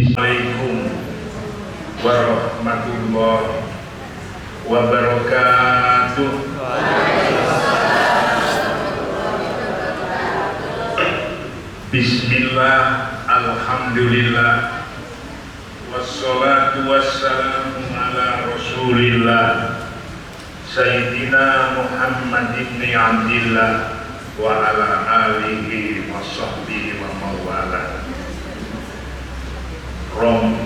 Assalamualaikum warahmatullahi wabarakatuh. Bismillah, alhamdulillah, wassalatu wassalamu ala rasulillah Sayyidina Muhammad ibn Abdillah wa ala alihi wa sahbihi wa mawala. Rabbana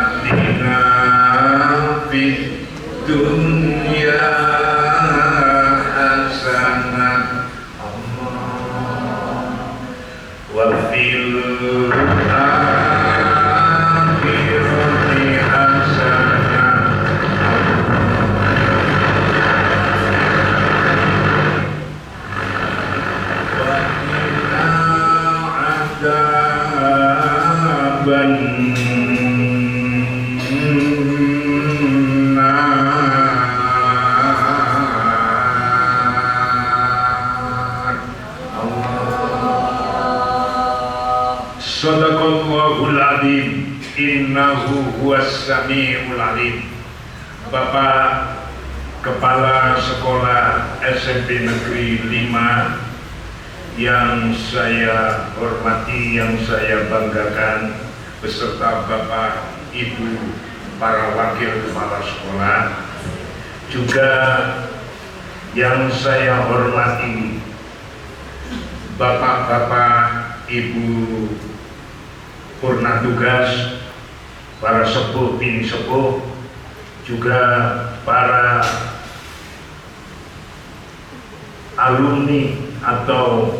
atina fid dunya hasanah wa fil akhirati hasanah wa qina adzaban Sadaqallahul Azim, innahu huwas samiul alim. Bapak Kepala Sekolah SMP Negeri 5 yang saya hormati, yang saya banggakan, beserta Bapak Ibu para wakil kepala sekolah, juga yang saya hormati Bapak-bapak, Ibu purna tugas, para sepuh bini sepuh, juga para alumni atau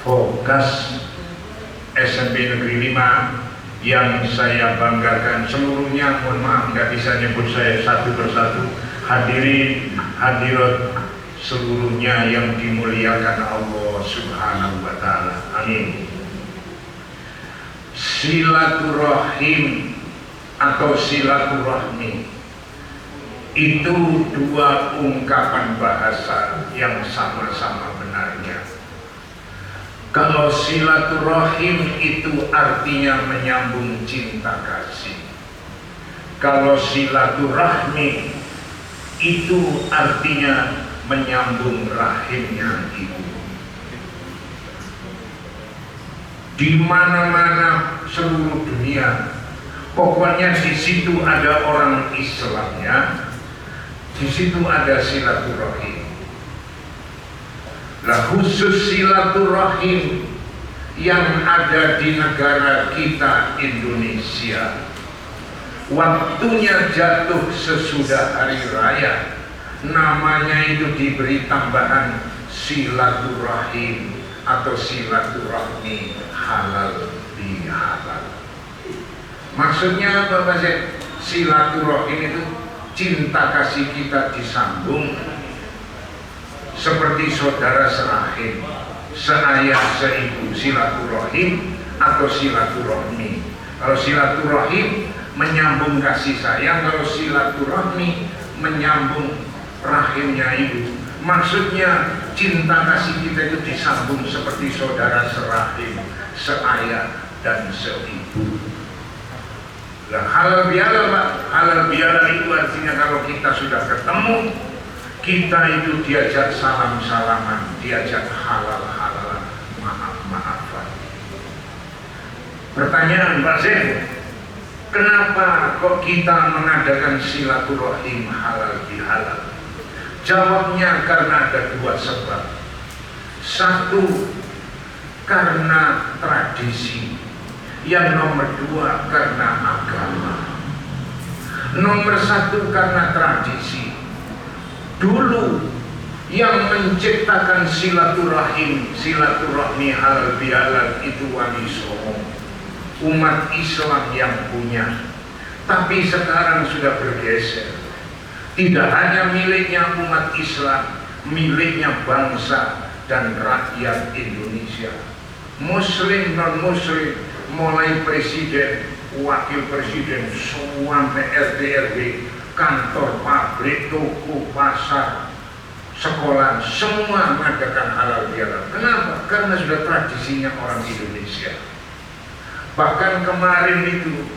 Vokas SMP Negeri 5 yang saya banggakan seluruhnya. Mohon maaf nggak bisa nyebut saya satu persatu. Hadirin hadirat seluruhnya yang dimuliakan Allah Subhanahu wa Ta'ala, amin. Silaturahim atau silaturahmi itu dua ungkapan bahasa yang sama-sama benarnya. Kalau silaturahim itu artinya menyambung cinta kasih. Kalau silaturahmi itu artinya menyambung rahimnya ibu. Di mana-mana seluruh dunia, pokoknya di situ ada orang Islamnya, di situ ada silaturahim. Nah, khusus silaturahim yang ada di negara kita Indonesia, waktunya jatuh sesudah hari raya, namanya itu diberi tambahan silaturahim atau silaturahmi halal bihalal. Maksudnya apa Pak Zek? Silaturahim itu cinta kasih kita disambung seperti saudara serahim, seayah seibu, silaturahim atau silaturahmi. Kalau silaturahim menyambung kasih sayang, kalau silaturahmi menyambung rahimnya ibu. Maksudnya cinta kasih kita itu disambung seperti saudara serahim, seayah dan seibu. Nah, halal bihalal Pak, halal bihalal itu artinya kalau kita sudah ketemu, kita itu diajak salam-salaman, diajak halal-halalan, maaf-maafan. Pertanyaan Pak Zek, kenapa kok kita mengadakan silaturahim halal bihalal? Jawabnya karena ada dua sebab. Satu, karena tradisi. Yang nomor dua, karena agama. Nomor satu, karena tradisi. Dulu yang menciptakan silaturahim, silaturahmi halal bihalal itu Wali Songo, umat Islam yang punya. Tapi sekarang sudah bergeser. Tidak hanya miliknya umat Islam, miliknya bangsa dan rakyat Indonesia. Muslim non muslim, mulai presiden, wakil presiden, sampai RT RW, kantor, pabrik, toko, pasar, sekolah, semua mengadakan halal bihalal. Kenapa? Karena sudah tradisinya orang Indonesia. Bahkan kemarin itu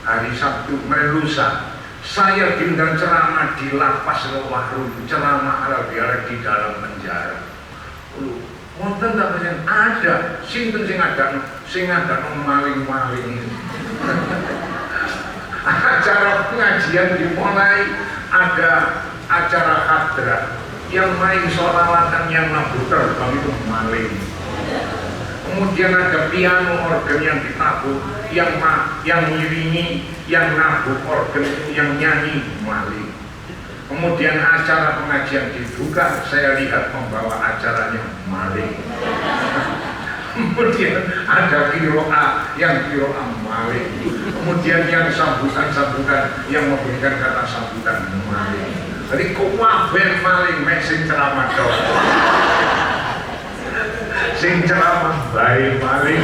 hari Sabtu lusa, saya diundang ceramah di lapas Wahrul, ceramah halal bihalal di dalam penjara. Wonten tak pancen ada, sinten sing ada maling-maling. Acara pengajian dimulai, ada acara hadrah, yang main sholawatan yang nabuh terbang itu maling. Kemudian ada piano organ yang ditabuh, yang ngiringi, yang nabuh organ itu yang nyanyi maling. Kemudian acara pengajian dibuka, saya lihat membawa acaranya maling. Kemudian ada kiroa, yang kiroa maling. Kemudian yang sambutan-sambutan, yang memberikan kata sambutan maling. Jadi kuwaben maling, mek sing ceramah dok. Sing ceramah baik maling.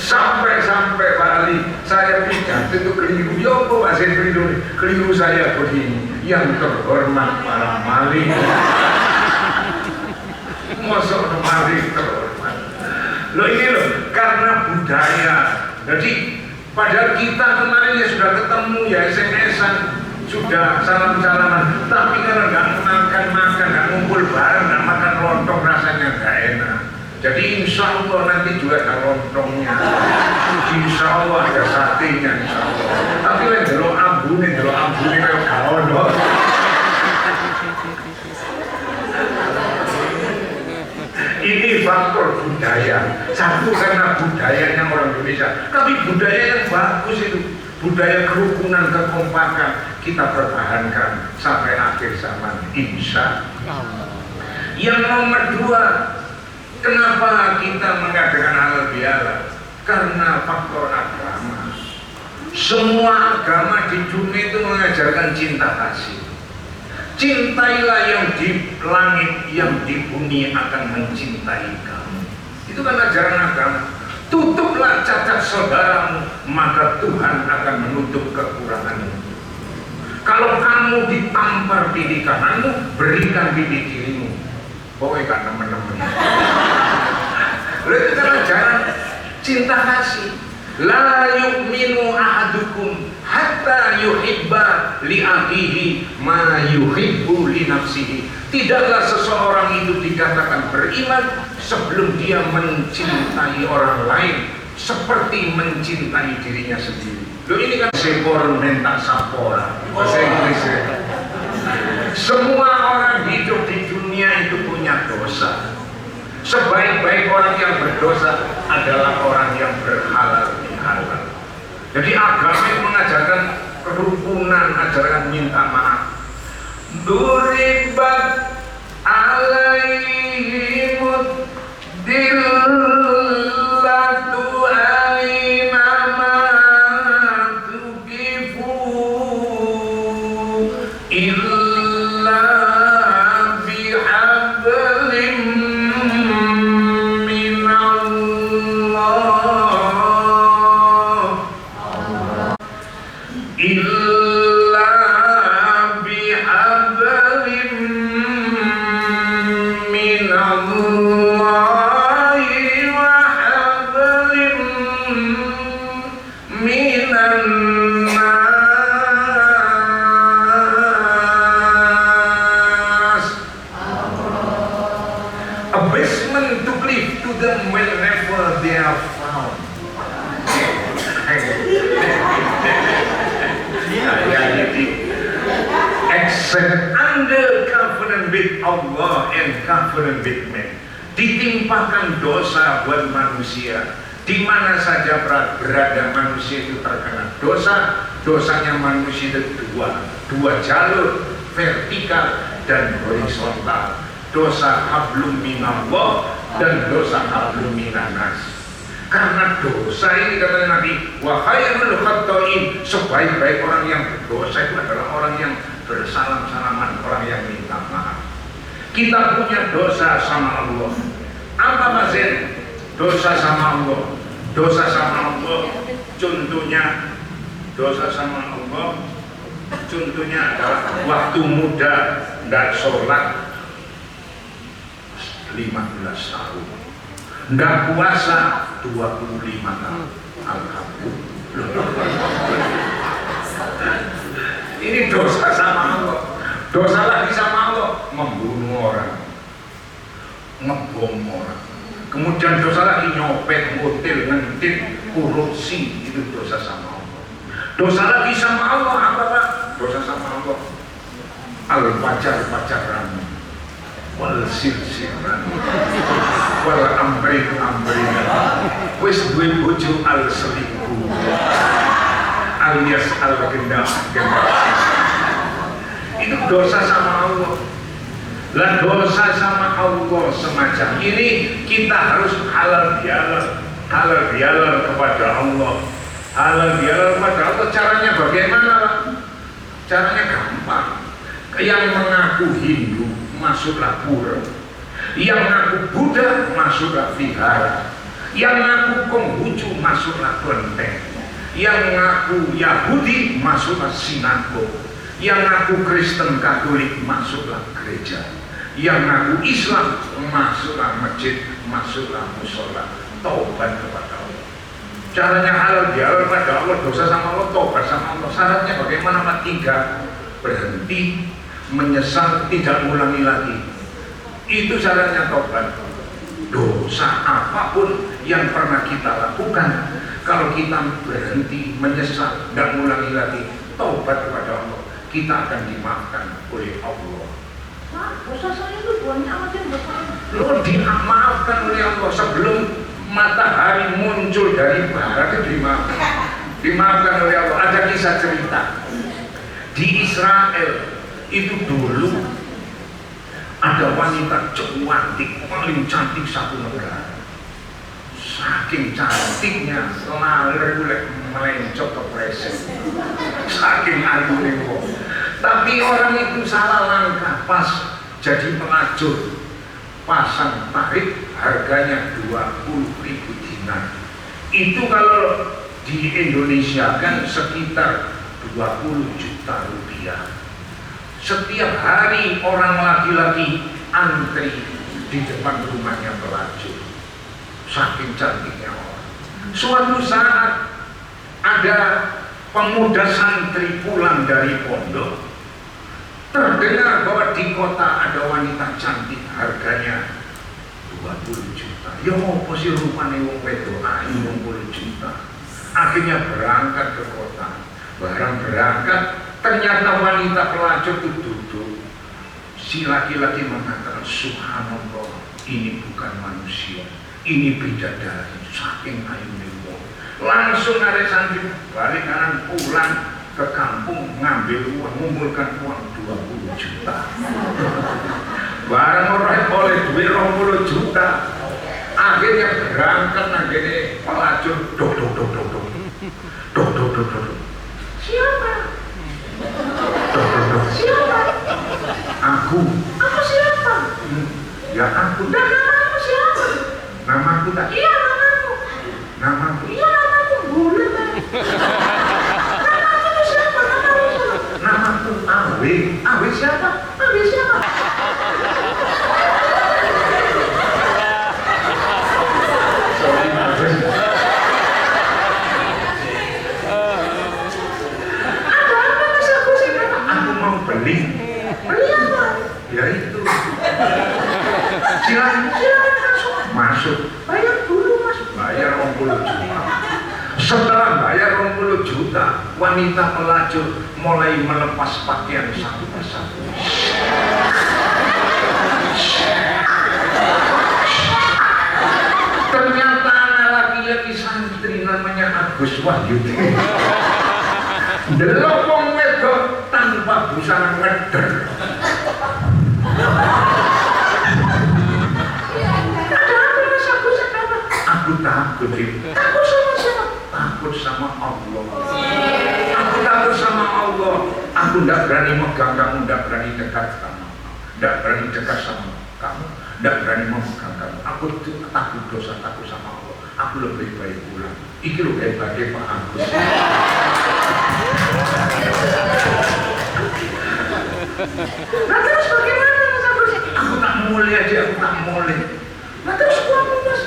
Sampai Pak Ali, saya pindah itu keliru. Ya apa Pak saya keliru saya begini. Yang terhormat para maling. Mosok maling terhormat. Loh ini loh, karena budaya. Jadi padahal kita kemarin ya sudah ketemu ya SMS-an, sudah salam-salaman. Tapi kalau nggak makan, nggak ngumpul bareng, nggak makan lontong rasanya nggak enak. Jadi insya Allah nanti juga ada lontongnya, insya Allah ada satenya, insya Allah. Tapi yang delok ambune kayak kaono. Ini faktor budaya. Satu karena budayanya orang Indonesia, tapi budaya yang bagus itu, budaya kerukunan, kekompakan kita pertahankan sampai akhir zaman, insya Allah. Yang nomor dua, kenapa kita mengadakan halal bihalal? Karena faktor agama. Semua agama di dunia itu mengajarkan cinta kasih. Cintailah yang di langit, yang di bumi akan mencintai kamu. Itu kan ajaran agama. Tutuplah cacat saudaramu, maka Tuhan akan menutup kekuranganmu. Kalau kamu ditampar pipi kananmu, berikan pipi kirimu. Pokoknya kan teman-teman. Itu kan ajaran cinta kasih. La yu'minu ahadukum hatta yuhibba li akhihi ma yuhibbu li nafsihi. Tidaklah seseorang itu dikatakan beriman sebelum dia mencintai orang lain seperti mencintai dirinya sendiri. Loh ini kan sepor mentak sapora bahasa Inggris ya. Semua orang hidup di dunia itu punya dosa. Sebaik-baik orang yang berdosa adalah orang yang berhalal bihalal. Jadi agama itu mengajarkan kerukunan, ajarkan minta maaf. Duribat alaihimud dillatu aynama tuqifu illa bihablim under covenant with Allah and covenant with men. Ditimpakan dosa buat manusia. Di mana saja berada manusia itu terkena dosa. Dosanya manusia itu dua jalur, vertikal dan horizontal. Dosa hablum minallah dan dosa hablum minanas. Karena dosa ini kata Nabi, wa khairul khatta'in, sebaik-baik orang yang berdosa itu adalah orang yang bersalam-salaman, orang yang minta maaf. Kita punya dosa sama Allah. Apa maksud dosa sama Allah? Dosa sama Allah, contohnya dosa sama Allah Contohnya adalah waktu muda nggak sholat 15 tahun, nggak puasa 25 tahun. Alhamdulillah. Ini dosa sama Allah. Dosa lagi sama Allah, membunuh orang, ngebom orang. Kemudian dosa lagi nyopet, ngutil, ngentit, korupsi, itu dosa sama Allah. Dosa lagi sama Allah apa Pak? Dosa sama Allah. Al-pacar-pacaran, wal sir-siran, wal amrin-amrin, wis duwe bojo al-selingkuh, alias al-gendak-gendak. Itu dosa sama Allah. Lah dosa sama Allah semacam ini kita harus halal bihalal kepada Allah. Halal bihalal kepada Allah caranya bagaimana? Caranya gampang. Yang mengaku Hindu masuklah pura, yang mengaku Buddha masuklah vihara, yang mengaku Konghucu masuklah kelenteng, yang mengaku Yahudi masuklah sinagog, yang mengaku Kristen Katolik masuklah gereja, yang mengaku Islam masuklah masjid, masuklah musola. Taubat kepada Allah. Caranya halal bihalal kepada Allah, dosa sama Allah, taubat sama Allah. Syaratnya bagaimana Pak? 3, berhenti, menyesal, tidak ulangi lagi. Itu syaratnya taubat. Dosa apapun yang pernah kita lakukan, kalau kita berhenti, menyesal, tidak ulangi lagi, taubat kepada Allah, kita akan dimaafkan oleh Allah. Nah, dosa saya itu banyak amat yang besar. Loh, dimaafkan oleh Allah sebelum matahari muncul dari barat itu dimaafkan oleh Allah. Ada kisah cerita di Israel itu dulu ada wanita cantik, paling cantik satu negara. Saking cantiknya lalu melencok ke presiden, saking ayu. Tapi orang itu salah langkah, pas jadi pelacur, pasang tarik harganya 20.000 dinar. Itu kalau di Indonesia kan sekitar 20 juta rupiah. Setiap hari orang laki-laki antri di depan rumahnya pelacur, saking cantiknya orang. Suatu saat ada pemuda santri pulang dari pondok, terdengar bahwa di kota ada wanita cantik, harganya 20 juta. Ya apa sih rupanya wong wedok ayu 20 juta. Akhirnya berangkat ke kota. Barang berangkat, ternyata wanita pelacur itu duduk. Si laki-laki mengatakan, subhanallah, ini bukan manusia, ini bidadari, saking ayunya. Langsung ada santri balik kanan pulang ke kampung, ngambil uang, mengumpulkan uang 20 juta. Barang orang oleh duit 20 juta. Akhirnya berangkat nanti pelacur, dok. Siapa? Dok. Siapa? Aku. Aku siapa? Ya aku. Dan namamu siapa? Namaku tak? Iya namaku. Namaku? Iya namaku. Boleh kan? Namamu siapa? Namaku Awe. Awe siapa? Awe siapa? Beli apa? Ya itu. Silakan masuk. Bayar dulu mas. Bayar 20 juta. Setelah bayar 20 juta, wanita pelacur mulai melepas pakaian satu persatu. Ternyata anak laki-laki santri namanya Agus Wahyudi. Delok wong wedok tanpa busana ngeder. Aku takut. Takut sama siapa? Takut sama Allah. Aku takut sama Allah. Aku tidak berani megang kamu, tidak berani dekat kamu, tidak berani dekat sama kamu, tidak berani memegang kamu. Aku takut dosa, takut sama Allah. Aku lebih baik pulang. Iki lho hebatnya Pak Agus. Nah terus bagaimana Mas Agus? Aku tak mulai aja, aku tak mulai. Nah terus kamu Mas?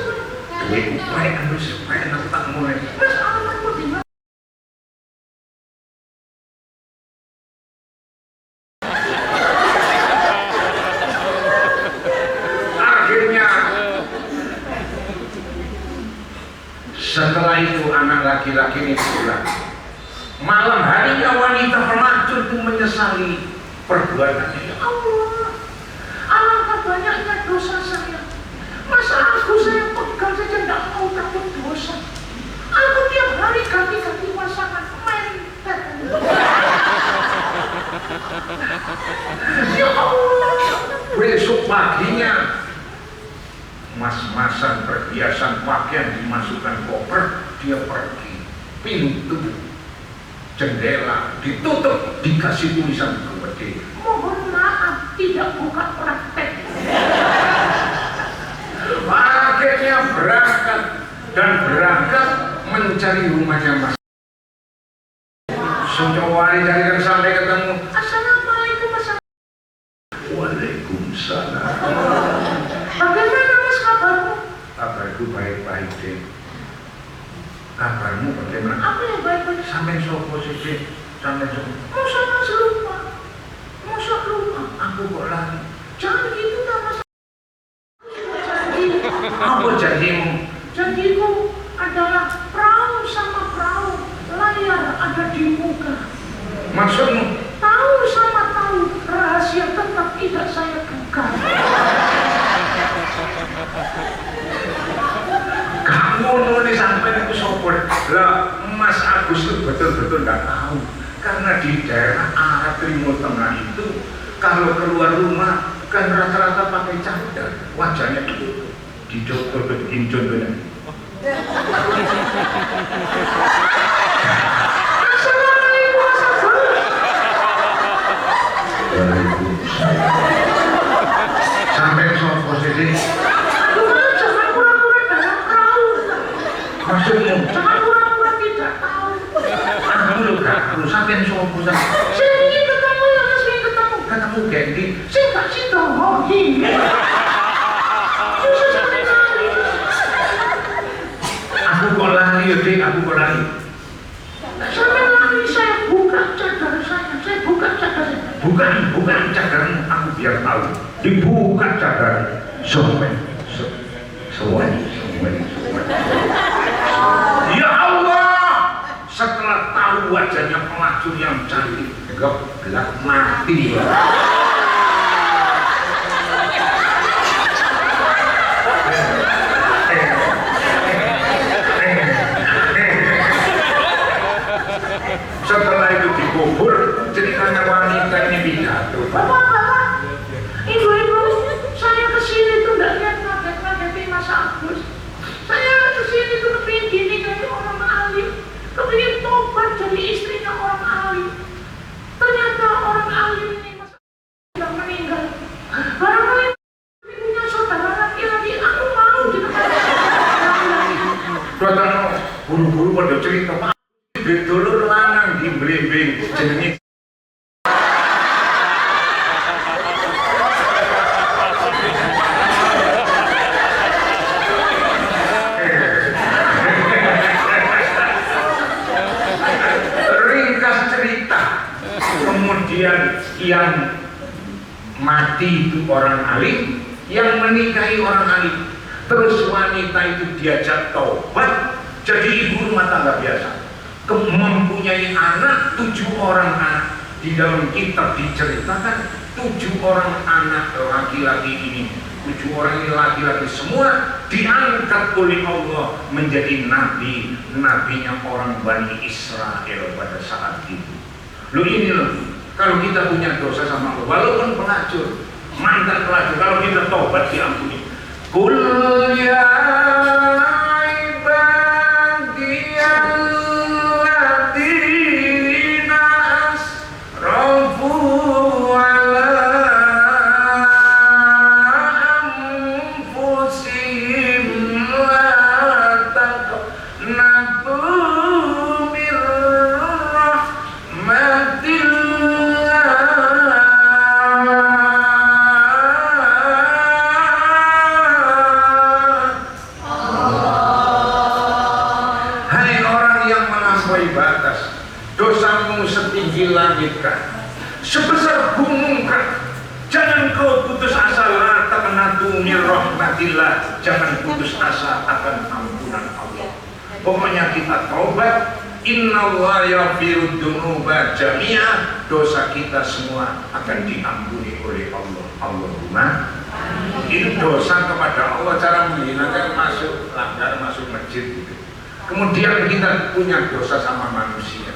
Duit baik Agus, baik aku tak mulai. Mas alamatmu di mana? Akhirnya setelah itu anak laki-laki ini pulang. Malam harinya wanita pelacur itu menyesali perbuatannya. Ya Allah, alangkah banyaknya dosa saya. Masa aku saya pegang saja tidak mau takut dosa. Aku tiap hari ganti-ganti pasangan mentet. Ya Allah, besok paginya mas-masan perhiasan pakaian dimasukkan koper, dia pergi. Pintu jendela ditutup, dikasih tulisan gede, mohon maaf tidak buka praktek. Akhirnya berangkat dan berangkat mencari rumahnya Mas. Sejauh-hari carikan sampai ketemu. Assalamualaikum Mas. Waalaikumsalam. Bagaimana Mas kabarmu? Kabarku baik-baik deh. Kabarmu bagaimana? Apa yang baik-baik? Sampai sopo sih, sampai sopo. Masa Mas lupa? Masa lupa? Aku kok lari? Jangan gitu dah Mas. Janji. Apa janjimu? Janjiku adalah perahu sama perahu, layar ada di muka. Maksudmu? Tahu sama tahu, rahasia tetap tidak saya buka. Kamu nulis sampai itu sopor lah. Mas Agus itu betul-betul nggak tahu karena di daerah arah Timur Tengah itu kalau keluar rumah kan rata-rata pakai cadar, wajahnya itu didokter begini contohnya. Assalamualaikum Mas Agus. Waalaikumsalam. Sampai sopor sih. Maksudnya, jangan pura-pura tidak tahu. Aku lu gak perlu sampai sopo saja. Saya ingin ketemu ya Mas, ingin ketemu. Ketemu Gendi. Saya gak cinta hoki. Aku kok lari ya Dek, aku kok lari. Sampai lari saya buka cadar saya, buka cadar saya. Bukan cadarmu, aku biar tahu. Dibuka cadar. Somen. Ya Allah, setelah tahu wajahnya pelacur yang cantik, gelap mati. Setelah itu dikubur, ceritanya wanita ini pidato. Bapak, ibu-ibu, saya kesini tuh gak lihat ngaget-ngagetin Mas Agus. Saya kesini tuh kepingin gini kayak orang alim, kepingin tobat jadi istrinya orang alim. Ternyata orang alim ini Mas sudah meninggal. Barangkali punya saudara laki-laki, aku mau datang buru-buru pada cerita Pak. Dulur lanang di blebeng jenenge. Kemudian yang mati itu orang alim, yang menikahi orang alim. Terus wanita itu diajak taubat jadi ibu rumah tangga biasa. Mempunyai anak 7 orang anak. Di dalam kitab diceritakan 7 orang anak laki-laki ini, 7 orang ini laki-laki semua diangkat oleh Allah menjadi nabi, nabinya orang Bani Israel pada saat itu. Loh ini loh, kalau kita punya dosa sama Allah, walaupun pelacur, mantan pelacur, kalau kita tobat diampuni. Qul ya ibadiyalladzina asrafu ala anfusihim la taqnatu min cintamu setinggi langit kah, sebesar gunung kah? Jangan kau putus asa, la taqnatu min rahmatillah. Jangan putus asa akan ampunan Allah. Pokoknya kita taubat. Innallaha yaghfiru dzunuba jami'a. Dosa kita semua akan diampuni oleh Allah. Allahumma. Itu dosa kepada Allah, cara menghinakan masuk langgar, masuk masjid gitu. Kemudian kita punya dosa sama manusia.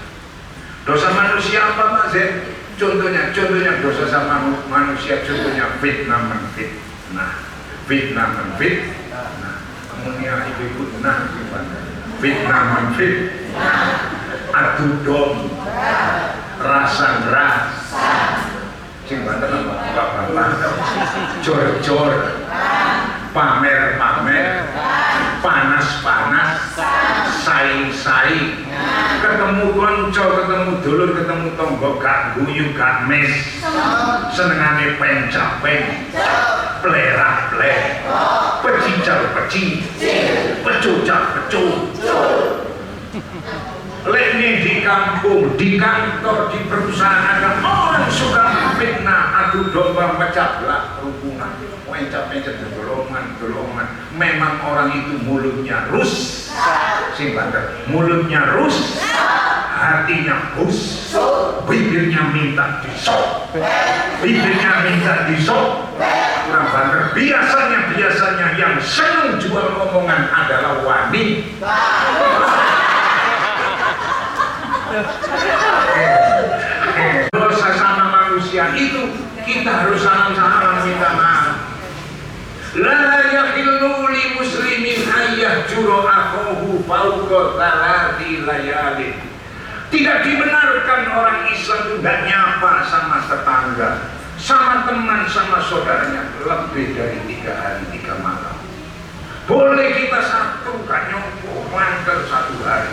Dosa manusia apa Pak Zen? Contohnya dosa sama manusia, contohnya fitnah menfitnah, fitnah menfitnah. Kemudian ibu nah gimana? Fitnah menfitnah, adu dom, rasa, gimana bapak, jor, pamer, panas, saing, ketemu konco, ketemu dulur, ketemu tonggo, gak guyu, gak mes, senengane pencapeng, plerak, pecucak, Leni di kampung, di kantor, di perusahaan ada orang suka fitnah, adu domba, pecah belah rukungan, mencap-mencap dolongan. Memang orang itu mulutnya rus, mulutnya rus, hatinya bus, bibirnya minta disop, kurang banter. Biasanya yang senang jual omongan adalah wanita. Dosa sama manusia itu kita harus salam minta maaf. La yahillu li muslimin ayyahjura akhahu fawqa thalathi layalin. Tidak dibenarkan orang Islam itu tidak nyapa sama tetangga, sama teman, sama saudaranya lebih dari 3 hari 3 malam. Boleh kita satu gak nyompo mantel 1 hari,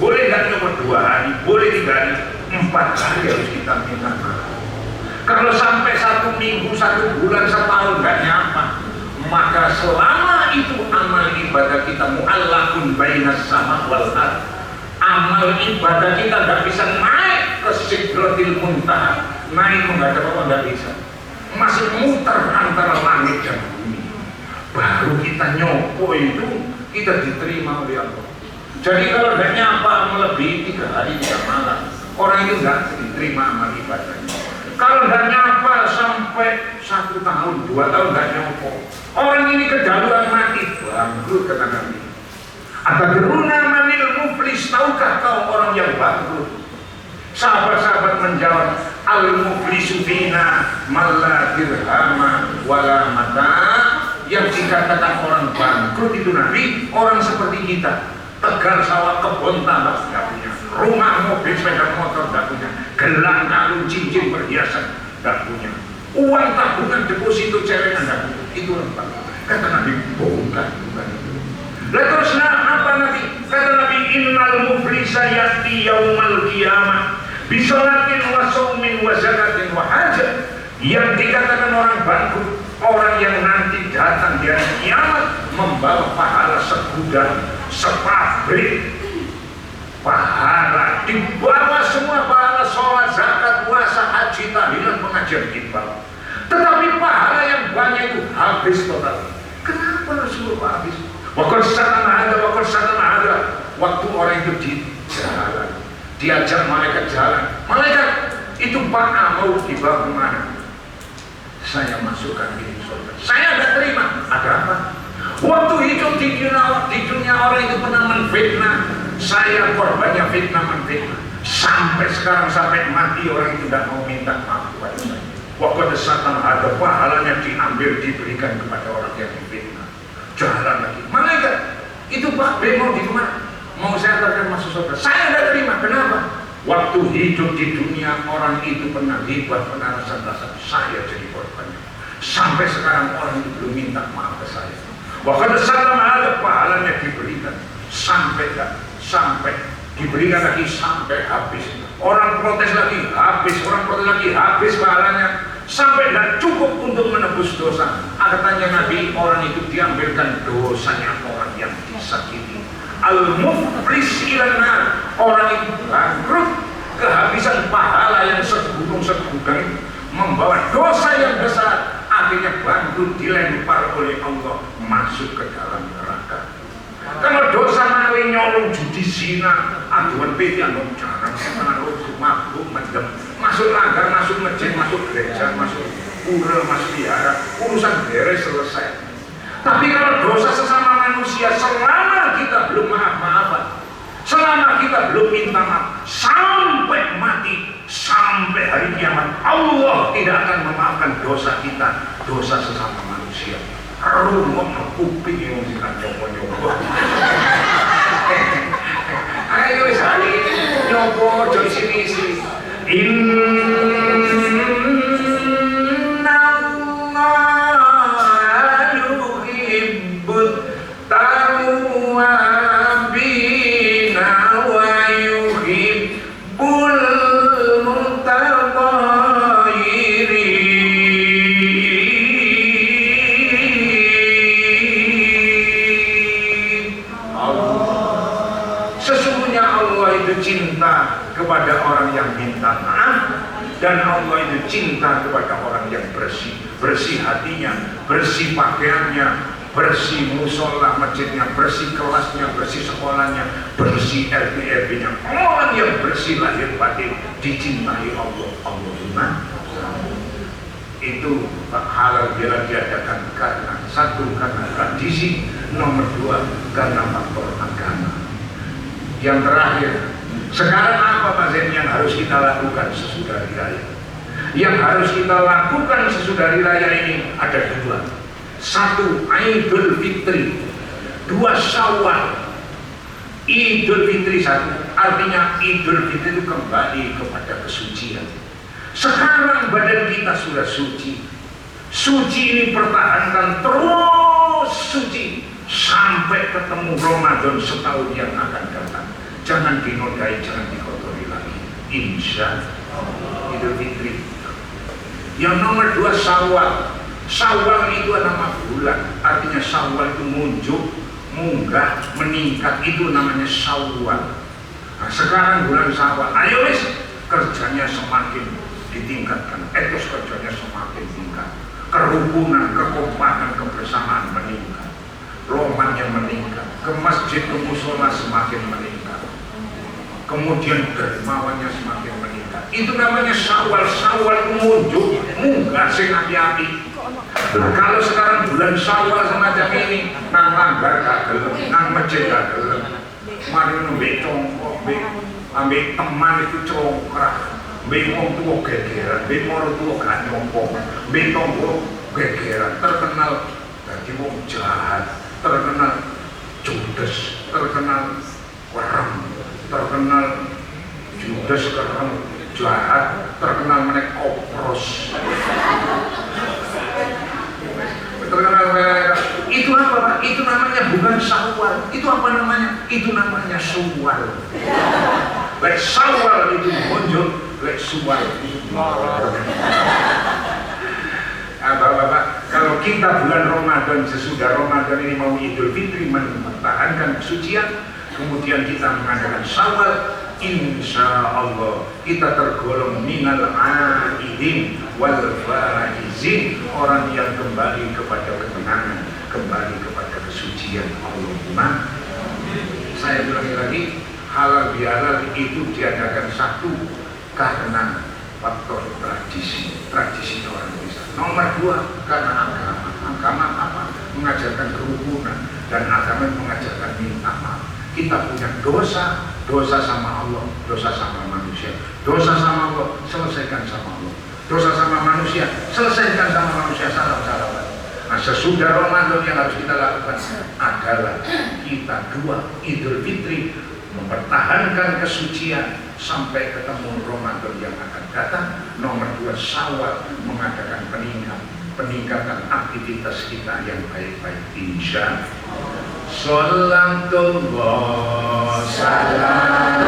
boleh gak nyompo 2 hari, boleh 3 hari, 4 hari harus kita minta maaf. Kalau sampai 1 minggu, 1 bulan, 1 tahun gak nyapa, maka selama itu amal ibadah kita mu'allakun bainas sama wal ard. Amal ibadah kita gak bisa naik ke sidratil muntaha, naik menghadap Allah gak bisa, masih muter antara langit dan bumi. Baru kita nyopo itu kita diterima oleh Allah. Jadi kalau gak nyapa melebihi 3 hari 3 malam, orang itu gak diterima amal ibadahnya. Kalau gak nyapa sampai 1 tahun 2 tahun gak nyopo, orang ini kedaluan mati, bangkrut kata Nabi. Atadruna manil muflis, tahukah kau orang yang bangkrut? Sahabat-sahabat menjawab, al-muflisu fina malla dirhama wala mata. Yang dikatakan orang bangkrut itu Nabi, orang seperti kita, tegar sawah, kebun tambak tidak punya, rumah, mobil, sepeda motor tidak punya, gelang, kalung, cincin, perhiasan tidak punya, uang tabungan, deposito, celengan tidak punya. Itu orang bangkrut. Kata Nabi, bukan itu. Lalu terus apa Nabi? Kata Nabi, innal muflisa ya'ti yaumal qiyamah bisolatin wa saumin wa zakatin wa hajat. Yang dikatakan orang bangkrut, orang yang nanti datang di hari kiamat membawa pahala segudang, sepabrik pahala, dibawa semua pahala sholat, zakat, puasa, haji, tahlilan, pengajian dibawa. Tetapi pahala yang banyak itu habis total. Kenapa Rasulullah habis? Waktu ada waktu orang itu di jalan, diajak malaikat jalan. Malaikat itu Pak mau dibawa kemana? Saya masukkan di surga. Saya ada terima. Ada apa? Waktu hidup di dunia orang itu pernah menfitnah. Saya korbannya fitnah menfitnah. Sampai sekarang, sampai mati orang itu tidak mau minta maaf kepada saya. Waktu satan ada pahalanya diambil, diberikan kepada orang yang difitnah. Jalan lagi, malaikat itu Pak B mau di mana? Mau saya antarkan masuk surga. Saya tidak terima. Kenapa? Waktu hidup di dunia orang itu pernah hebat, pernah rasa saya jadi korbannya. Sampai sekarang orang itu belum minta maaf ke saya. Waktu salam ada pahalanya diberikan sampai diberikan lagi sampai habis. Orang protes lagi habis pahalanya. Sampai tidak cukup untuk menebus dosa. Katanya Nabi, orang itu diambilkan dosanya orang yang disakiti. Al-muflis ilanar, orang itu bangkrut kehabisan pahala yang segunung-segudang, membawa dosa yang besar, akhirnya bangkrut, dilempar oleh Allah masuk ke dalam neraka. Kalau dosa maling, nyolong, judi, zina, aduan pedian, jarang, menaruh, mabuk, mendem, masuk langgar, masuk masjid, masuk gereja, masuk pura, masuk wihara, urusan beres selesai. Tapi kalau dosa sesama manusia, selama kita belum maaf-maafan, selama kita belum minta maaf, sampai mati, sampai hari kiamat, Allah tidak akan memaafkan dosa kita, dosa sesama manusia. Rumah kuping yang mesti nyoba-nyoba. Ayo sekali nyoba dari sini sih. Inna Allah yuhibbut tawwabina wa yuhibbul cinta kepada orang yang minta maaf, dan Allah itu cinta kepada orang yang bersih, bersih hatinya, bersih pakaiannya, bersih musola masjidnya, bersih kelasnya, bersih sekolahnya, bersih RT-RW-nya. Orang yang bersih lahir batin dicintai Allah. Allahumma itu halal bila diadakan karena satu, karena tradisi, nomor dua, karena faktor agama. Yang terakhir, sekarang apa Pak Zain yang harus kita lakukan sesudah hari raya? Yang harus kita lakukan sesudah hari raya ini ada dua. Satu, Idul Fitri. Dua, Syawal. Idul Fitri satu, artinya Idul Fitri itu kembali kepada kesucian. Sekarang badan kita sudah suci. Suci ini pertahankan terus suci sampai ketemu Ramadan setahun yang akan datang. Jangan dinodai, jangan dikotori lagi. Insya Allah. Idul Fitri. Yang nomor dua, Syawal. Syawal itu nama bulan. Artinya Syawal itu muncul, munggah, meningkat. Itu namanya Syawal. Nah, sekarang bulan Syawal. Ayo wis, kerjanya semakin ditingkatkan. Etos kerjanya semakin tingkat. Kerukunan, kekompakan, kebersamaan meningkat. Romannya meningkat. Ke masjid, ke musola semakin meningkat. Kemudian dermawannya semakin meningkat. Itu namanya Syawal. Syawal itu muncul, munggah, sing api-api. Kalau sekarang bulan Syawal semacam ini, nang langgar gak gelem, nang masjid gak gelem, mari nambah congkok, ambil teman itu congkrah, ambil wong tua gegeran, ambil moro tua gak nyongkok, ambil tonggo gegeran, terkenal jadi wong jahat, terkenal judes, terkenal warem, terkenal judes, terkenal jahat, terkenal menek kopros. Terkenal itu apa Pak? Itu namanya bukan Syawal. Itu apa namanya? Itu namanya Syawal. Lek Syawal itu muncul, lek Syawal itu Bapak-bapak, kalau kita bulan Ramadan, sesudah Ramadan ini mau Idul Fitri, mempertahankan kesucian, kemudian kita mengadakan Syawal, insya Allah kita tergolong minal aidin wal faizin, orang yang kembali kepada ketenangan, kembali kepada kesucian. Allahumma. Saya ulangi lagi, halal bihalal itu diadakan satu karena faktor tradisi orang Indonesia. Nomor dua, karena agama. Agama apa? Mengajarkan kerukunan, dan agama mengajarkan minta maaf. Kita punya dosa sama Allah, dosa sama manusia. Dosa sama Allah, selesaikan sama Allah. Dosa sama manusia, selesaikan sama manusia. Salam-salaman. Nah, sesudah Ramadan yang harus kita lakukan adalah kita dua, Idul Fitri, mempertahankan kesucian sampai ketemu Ramadan yang akan datang. Nomor dua, Syawal, mengadakan peningkatan aktivitas kita yang baik-baik, insya Allah. Sallallahu salam.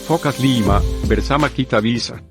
Advokat 5, bersama kita bisa.